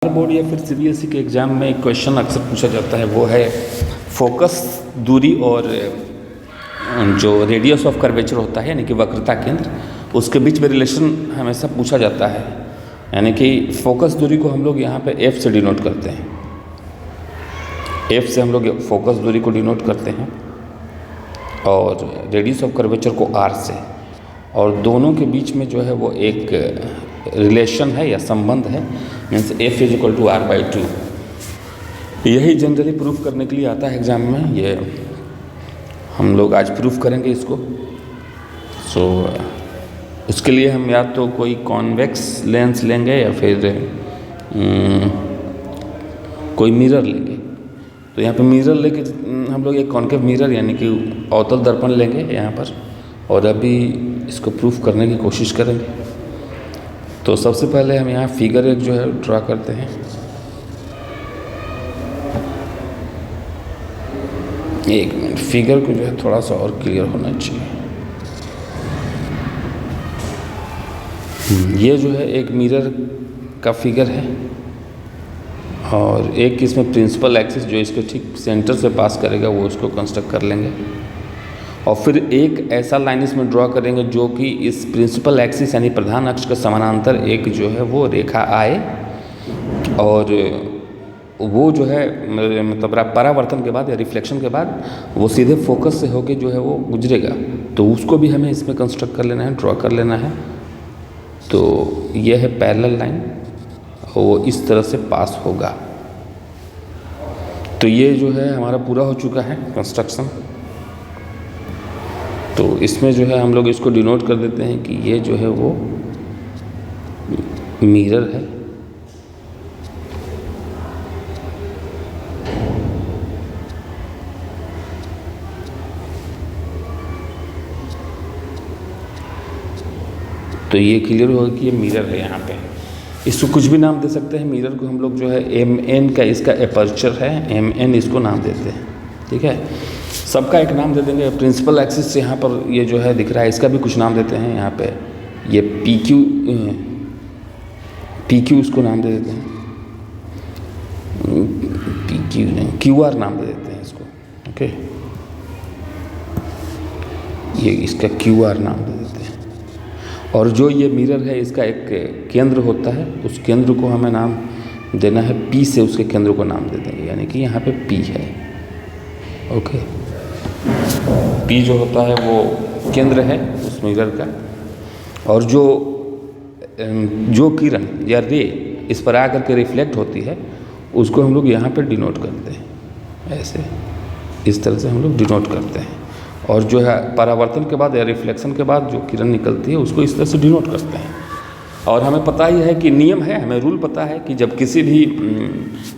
Board या फिर CBSE के एग्ज़ाम में एक क्वेश्चन अक्सर पूछा जाता है, वो है फोकस दूरी और जो रेडियस ऑफ कर्वेचर होता है यानी कि वक्रता केंद्र, उसके बीच में रिलेशन हमेशा पूछा जाता है। यानी कि फोकस दूरी को हम लोग यहाँ पे एफ से डिनोट करते हैं। एफ से हम लोग फोकस दूरी को डिनोट करते हैं और रेडियस ऑफ कर्वेचर को आर से, और दोनों के बीच में जो है वो एक रिलेशन है या संबंध है, means F is equal to R by two. यही जनरली प्रूफ करने के लिए आता है एग्ज़ाम में। ये हम लोग आज प्रूफ करेंगे इसको। इसके लिए हम या तो कोई कॉन्वेक्स लेंस लेंगे या फिर कोई मिरर लेंगे। तो यहाँ पे मिरर लेके हम लोग एक कॉन्केव मिरर यानी कि अवतल दर्पण लेंगे यहाँ पर, और अभी इसको प्रूफ करने की कोशिश करेंगे। तो सबसे पहले हम यहाँ फिगर एक जो है ड्रा करते हैं। एक मिनट, फिगर को जो है थोड़ा सा और क्लियर होना चाहिए। ये जो है एक मिरर का फिगर है और एक इसमें प्रिंसिपल एक्सिस जो इसके ठीक सेंटर से पास करेगा वो इसको कंस्ट्रक्ट कर लेंगे, और फिर एक ऐसा लाइन इसमें ड्रॉ करेंगे जो कि इस प्रिंसिपल एक्सिस यानी प्रधान अक्ष के समानांतर एक जो है वो रेखा आए, और वो जो है मतलब परावर्तन के बाद या रिफ्लेक्शन के बाद वो सीधे फोकस से होके जो है वो गुजरेगा। तो उसको भी हमें इसमें कंस्ट्रक्ट कर लेना है, ड्रॉ कर लेना है। तो ये है पैरेलल लाइन, वो इस तरह से पास होगा। तो ये जो है हमारा पूरा हो चुका है कंस्ट्रक्शन। तो इसमें जो है हम लोग इसको डिनोट कर देते हैं कि ये जो है वो मिरर है। तो ये क्लियर होगा कि ये मिरर है। यहाँ पे इसको कुछ भी नाम दे सकते हैं। मिरर को हम लोग जो है MN का इसका एपर्चर है, MN इसको नाम देते हैं। ठीक है, सबका एक नाम दे देंगे। प्रिंसिपल एक्सिस यहाँ पर ये जो है दिख रहा है, इसका भी कुछ नाम देते हैं। यहाँ पे ये PQ इसको नाम दे देते हैं, PQ नहीं QR नाम दे देते हैं इसको। ओके, ये इसका QR नाम दे देते हैं। और जो ये मिरर है इसका एक केंद्र होता है, उस केंद्र को हमें नाम देना है P से, उसके केंद्र को नाम दे देंगे, यानी कि यहाँ पे P है। ओके, P जो होता है वो केंद्र है उस मिरर का, और जो किरण या रे इस पर आकर के रिफ्लेक्ट होती है उसको हम लोग यहाँ पे डिनोट करते हैं। ऐसे इस तरह से हम लोग डिनोट करते हैं, और जो है परावर्तन के बाद या रिफ्लेक्शन के बाद जो किरण निकलती है उसको इस तरह से डिनोट करते हैं। और हमें पता ही है कि नियम है, हमें रूल पता है कि जब किसी भी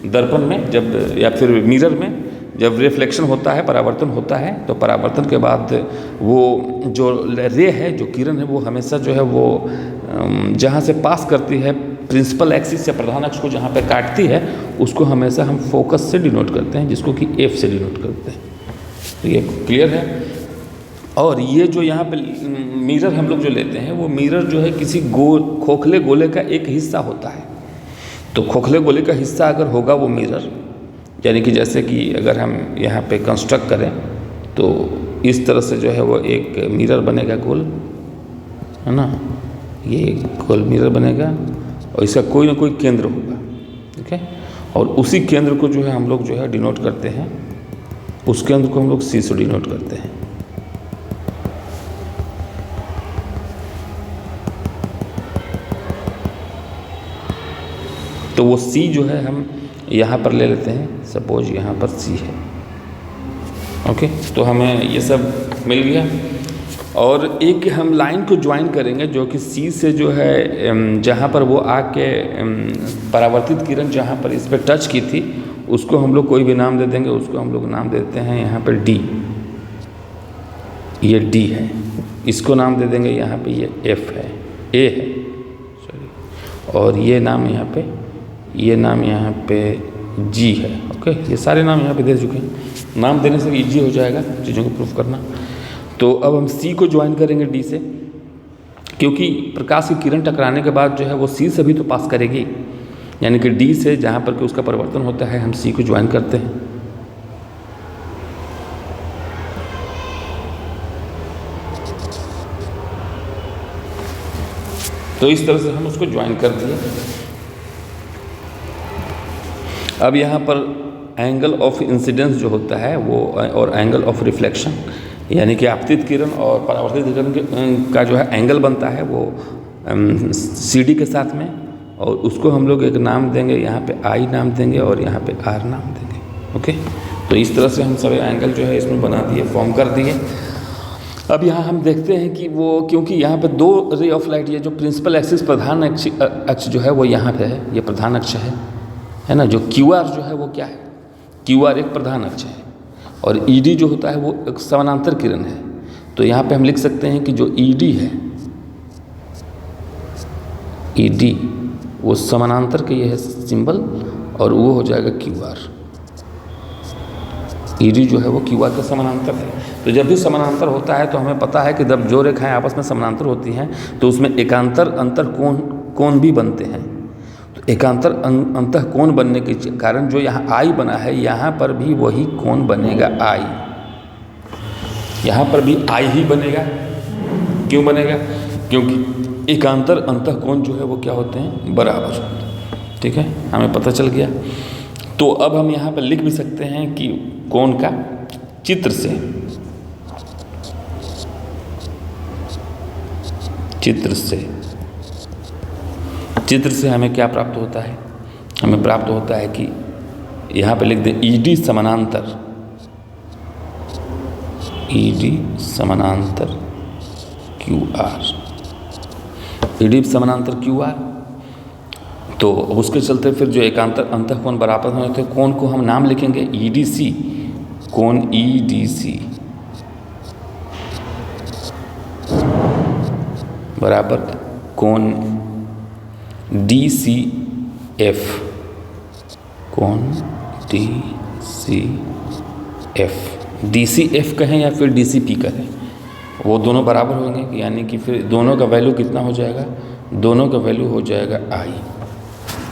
दर्पण में जब या फिर मिरर में जब रिफ्लेक्शन होता है, परावर्तन होता है, तो परावर्तन के बाद वो जो रे है, जो किरण है, वो हमेशा जो है वो जहाँ से पास करती है प्रिंसिपल एक्सिस या प्रधान अक्ष को जहाँ पे काटती है उसको हमेशा हम फोकस से डिनोट करते हैं, जिसको कि F से डिनोट करते हैं। तो ये क्लियर है। और ये जो यहाँ पे मिरर हम लोग जो लेते हैं, वो मिरर जो है किसी खोखले गोले का एक हिस्सा होता है। तो खोखले गोले का हिस्सा अगर होगा वो मिरर, यानी कि जैसे कि अगर हम यहाँ पे कंस्ट्रक्ट करें तो इस तरह से जो है वो एक मिरर बनेगा गोल, है ना। ये गोल मिरर बनेगा और इसका कोई ना कोई केंद्र होगा। ठीक है, और उसी केंद्र को जो है हम लोग जो है डिनोट करते हैं, उस केंद्र को हम लोग C से डिनोट करते हैं। तो वो C जो है हम यहाँ पर ले लेते हैं, सपोज यहाँ पर C है। ओके, तो हमें ये सब मिल गया। और एक हम लाइन को ज्वाइन करेंगे जो कि C से जो है जहाँ पर वो आके परावर्तित किरण जहाँ पर इस पर टच की थी उसको हम लोग कोई भी नाम दे देंगे। उसको हम लोग नाम देते हैं यहाँ पर D। ये D है, इसको नाम दे देंगे यहाँ पे ये F है, A है, सॉरी, और ये नाम यहाँ पे G है। ओके, ये सारे नाम यहाँ पे दे चुके हैं। नाम देने से ईजी हो जाएगा चीज़ों को प्रूफ करना। तो अब हम C को ज्वाइन करेंगे D से, क्योंकि प्रकाश की किरण टकराने के बाद जो है वो C से भी तो पास करेगी। यानी कि डी से जहाँ पर कि उसका परिवर्तन होता है हम सी को ज्वाइन करते हैं। तो इस तरह से हम उसको ज्वाइन कर दिए। अब यहाँ पर एंगल ऑफ इंसिडेंस जो होता है वो और एंगल ऑफ रिफ्लेक्शन यानी कि आपतित किरण और परावर्तित किरण का जो है एंगल बनता है वो सी डी के साथ में, और उसको हम लोग एक नाम देंगे, यहाँ पे आई नाम देंगे और यहाँ पे आर नाम देंगे। ओके, तो इस तरह से हम सारे एंगल जो है इसमें बना दिए, फॉर्म कर दिए। अब यहाँ हम देखते हैं कि वो क्योंकि यहाँ पे दो रे ऑफ लाइट, ये जो प्रिंसिपल एक्सिस प्रधान अक्ष जो है वो यहाँ पे है, ये प्रधान अक्ष है ना। जो क्यू आर जो है वो क्या है, क्यू आर एक प्रधान अक्ष है और ई डी जो होता है वो एक समानांतर किरण है। तो यहाँ पे हम लिख सकते हैं कि जो ई डी है, ई डी वो समानांतर के ये है सिंबल और वो हो जाएगा क्यू आर। ई डी जो है वो क्यू आर का समानांतर है। तो जब भी समानांतर होता है तो हमें पता है कि जब जो रेखाएं आपस में समानांतर होती हैं तो उसमें एकांतर अंतर कोण भी बनते हैं। तो एकांतर अंतः कोण बनने के कारण जो यहाँ आई बना है, यहाँ पर भी वही कोण बनेगा आई, यहाँ पर भी आई ही बनेगा। क्यों बनेगा? क्योंकि एकांतर अंतः कोण जो है वो क्या होते हैं, बराबर। ठीक है, हमें पता चल गया। तो अब हम यहाँ पर लिख भी सकते हैं कि कोण का चित्र से हमें क्या प्राप्त होता है? हमें प्राप्त होता है कि यहाँ पे लिख दें ई डी समानांतर, ई डी समानांतर क्यू आर, ई डी समानांतर क्यू आर। तो उसके चलते फिर जो एकांतर अंतः कोण बराबर होते हैं, कोण को हम नाम लिखेंगे ई डी सी, कोण ई डी सी बराबर कोण डी सी एफ, कोण D C F, D C F कहें या फिर डी सी पी कहें, वो दोनों बराबर होंगे। यानी कि फिर दोनों का वैल्यू कितना हो जाएगा? दोनों का वैल्यू हो जाएगा आई।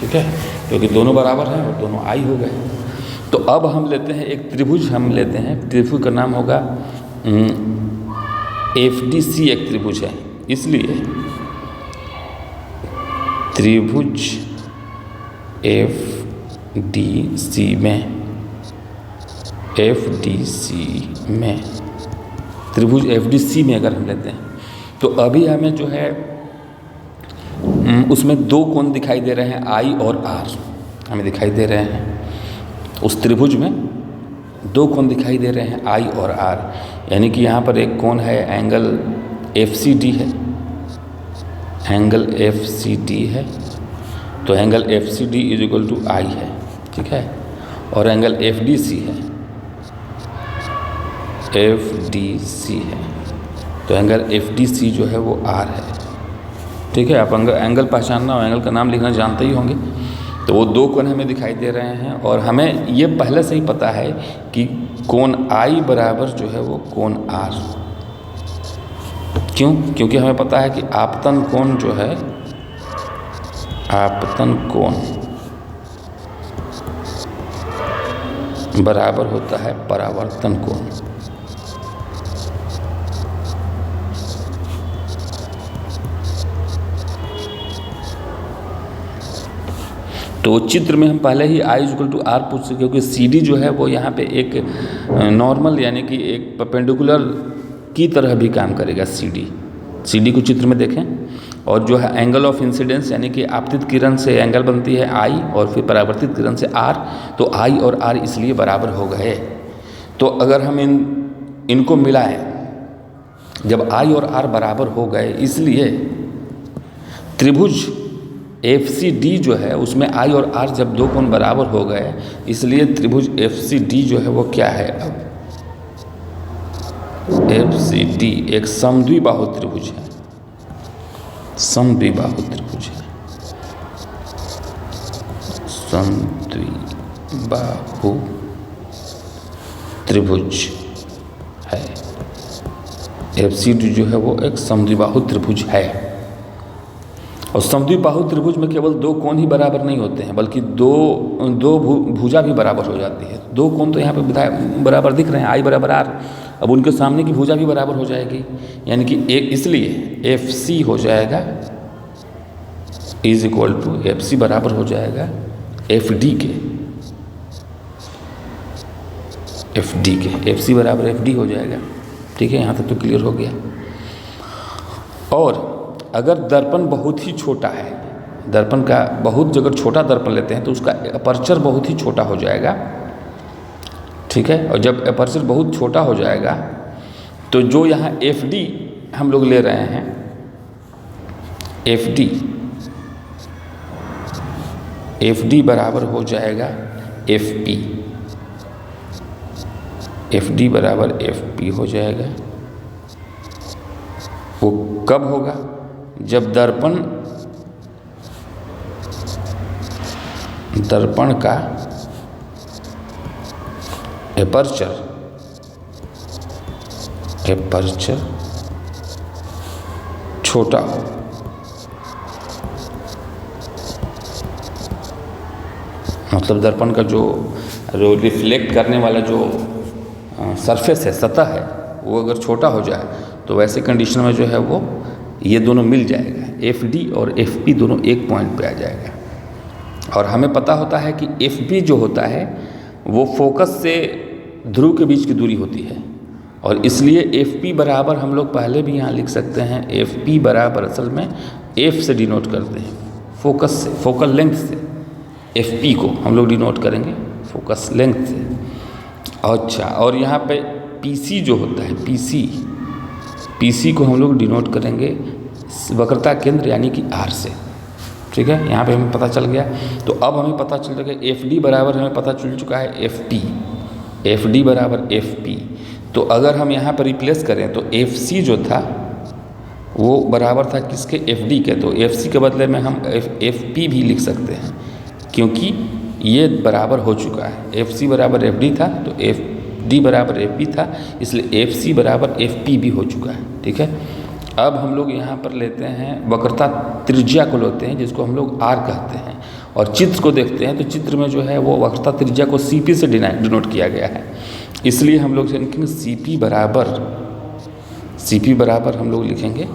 ठीक है, क्योंकि दोनों बराबर हैं और दोनों आई हो गए। तो अब हम लेते हैं एक त्रिभुज, हम लेते हैं त्रिभुज का नाम होगा एफ डी सी, एक त्रिभुज है, इसलिए त्रिभुज एफ डी सी में त्रिभुज एफ डी सी में अगर हम लेते हैं तो अभी हमें जो है उसमें दो कोण दिखाई दे रहे हैं, आई और आर हमें दिखाई दे रहे हैं। उस त्रिभुज में दो कोण दिखाई दे रहे हैं, आई और आर। यानी कि यहाँ पर एक कोण है एंगल एफ सी डी है, एंगल एफ सी डी है, तो angle F C D is equal to I है। ठीक है, और एंगल एफ डी सी है, एफ डी सी है, तो एंगल एफ डी सी जो है वो आर है। ठीक है, आप एंगल पहचानना और एंगल का नाम लिखना जानते ही होंगे। तो वो दो कोण हमें दिखाई दे रहे हैं और हमें ये पहले से ही पता है कि कोण आई बराबर जो है वो कोण आर। क्यों? क्योंकि हमें पता है कि आपतन कोण जो है, आपतन कोण बराबर होता है परावर्तन कोण। तो चित्र में हम पहले ही आई इक्वल टू आर पूछ सकते, क्योंकि सी डी जो है वो यहाँ पे एक नॉर्मल यानी कि एक परपेंडिकुलर की तरह भी काम करेगा। सी डी को चित्र में देखें, और जो है एंगल ऑफ इंसिडेंस यानी कि आपतित किरण से एंगल बनती है आई और फिर परावर्तित किरण से आर, तो आई और आर इसलिए बराबर हो गए। तो अगर हम इनको मिलाएं, जब आई और आर बराबर हो गए, इसलिए त्रिभुज एफ सी डी जो है उसमें आई और आर जब दो कोण बराबर हो गए, इसलिए त्रिभुज एफ सी डी जो है वो क्या है? अब एफ सी डी एक समद्विबाहु त्रिभुज है, समद्विबाहु त्रिभुज है, समद्विबाहु त्रिभुज है। एफ सी डी जो है वो एक समद्विबाहु त्रिभुज है। और समद्विबाहु त्रिभुज में केवल दो कोण ही बराबर नहीं होते हैं, बल्कि दो भुजा भी बराबर हो जाती है। दो कोण तो यहाँ पे बराबर दिख रहे हैं, आई बराबर आर, अब उनके सामने की भुजा भी बराबर हो जाएगी, यानी कि एक, इसलिए एफ सी हो जाएगा is equal to F C बराबर हो जाएगा एफ डी के, एफ सी बराबर एफ डी हो जाएगा। ठीक है, यहाँ तक तो क्लियर हो गया। और अगर दर्पण बहुत ही छोटा है, दर्पण का बहुत, अगर छोटा दर्पण लेते हैं तो उसका अपर्चर बहुत ही छोटा हो जाएगा। ठीक है, और जब अपर्चर बहुत छोटा हो जाएगा तो जो यहाँ एफ डी हम लोग ले रहे हैं, एफ डी बराबर हो जाएगा एफ पी, एफ डी बराबर एफ पी हो जाएगा। वो कब होगा? जब दर्पण का एपर्चर छोटा हो। मतलब दर्पण का जो रिफ्लेक्ट करने वाला जो सरफेस है, सतह है, वो अगर छोटा हो जाए तो वैसे कंडीशन में जो है वो ये दोनों मिल जाएगा, एफ डी और एफ पी दोनों एक पॉइंट पे आ जाएगा। और हमें पता होता है कि एफ बी जो होता है वो फोकस से ध्रुव के बीच की दूरी होती है, और इसलिए एफ पी बराबर हम लोग पहले भी यहाँ लिख सकते हैं, एफ पी बराबर असल में एफ से डिनोट करते हैं, फोकस से, फोकल लेंथ से एफ पी को हम लोग डिनोट करेंगे फोकस लेंथ से। अच्छा, और यहाँ पे पी सी जो होता है, पी सी को हम लोग डिनोट करेंगे वक्रता केंद्र यानी कि आर से। ठीक है, यहाँ पे हमें पता चल गया। तो अब हमें पता चल रहा है एफ डी बराबर हमें पता चल चुका है एफ डी बराबर एफ पी। तो अगर हम यहाँ पर रिप्लेस करें तो एफ सी जो था वो बराबर था किसके? एफ डी के। तो एफ सी के बदले में हम एफ पी भी लिख सकते हैं, क्योंकि ये बराबर हो चुका है। एफ सी बराबर एफ डी था तो एफ डी बराबर एफ पी था, इसलिए एफ सी बराबर एफ पी भी हो चुका है। ठीक है, अब हम लोग यहाँ पर लेते हैं वक्रता त्रिज्या को लेते हैं, जिसको हम लोग आर कहते हैं, और चित्र को देखते हैं। तो चित्र में जो है वो वक्रता त्रिज्या को सी पी से डिनोट किया गया है, इसलिए हम लोग लिखेंगे सी पी बराबर हम लोग लिखेंगे।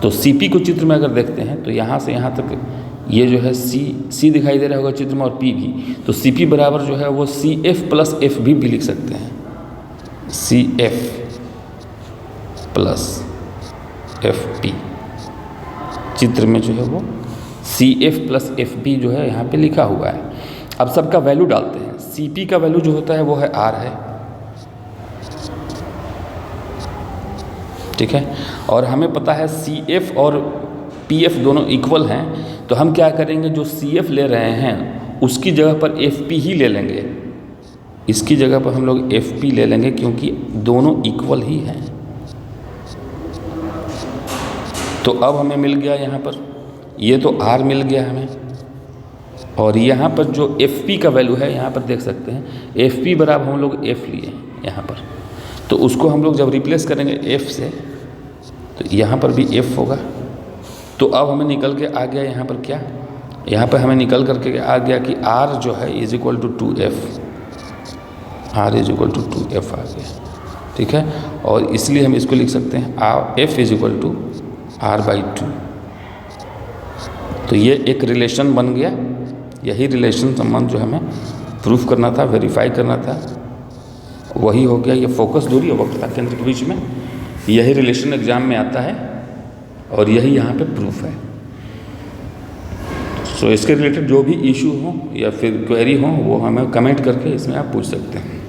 तो सी पी को चित्र में अगर देखते हैं तो यहाँ से यहाँ तक ये जो है सी दिखाई दे रहा होगा चित्र में, और पी भी। तो सी पी बराबर जो है वो सी एफ प्लस एफ भी लिख सकते हैं, C F plus F P. चित्र में जो है वो C F plus F P जो है यहाँ पे लिखा हुआ है। अब सबका वैल्यू डालते हैं। सी पी का वैल्यू जो होता है वो है आर है। ठीक है, और हमें पता है सी एफ और पी एफ दोनों इक्वल हैं, तो हम क्या करेंगे, जो सी एफ ले रहे हैं उसकी जगह पर एफ पी ही ले लेंगे। इसकी जगह पर हम लोग एफ पी ले लेंगे, क्योंकि दोनों इक्वल ही हैं। तो अब हमें मिल गया यहाँ पर, ये तो आर मिल गया हमें, और यहाँ पर जो एफ पी का वैल्यू है यहाँ पर देख सकते हैं, एफ पी बराबर हम लोग एफ लिए यहाँ पर। तो उसको हम लोग जब रिप्लेस करेंगे एफ से, तो यहाँ पर भी एफ होगा। तो अब हमें निकल के आ गया यहाँ पर क्या, यहाँ पर हमें निकल करके आ गया कि आर जो है is equal to 2f, R is equal to 2f आ गया। ठीक है, और इसलिए हम इसको लिख सकते हैं F is equal to r/2। तो ये एक रिलेशन बन गया। यही रिलेशन संबंध जो हमें प्रूफ करना था, वेरीफाई करना था, वही हो गया। ये फोकस दूरी और वक्रता केंद्र के बीच में यही रिलेशन एग्जाम में आता है, और यही यहाँ पे प्रूफ है। सो इसके रिलेटेड जो भी इशू हो या फिर क्वेरी हो वो हमें कमेंट करके इसमें आप पूछ सकते हैं।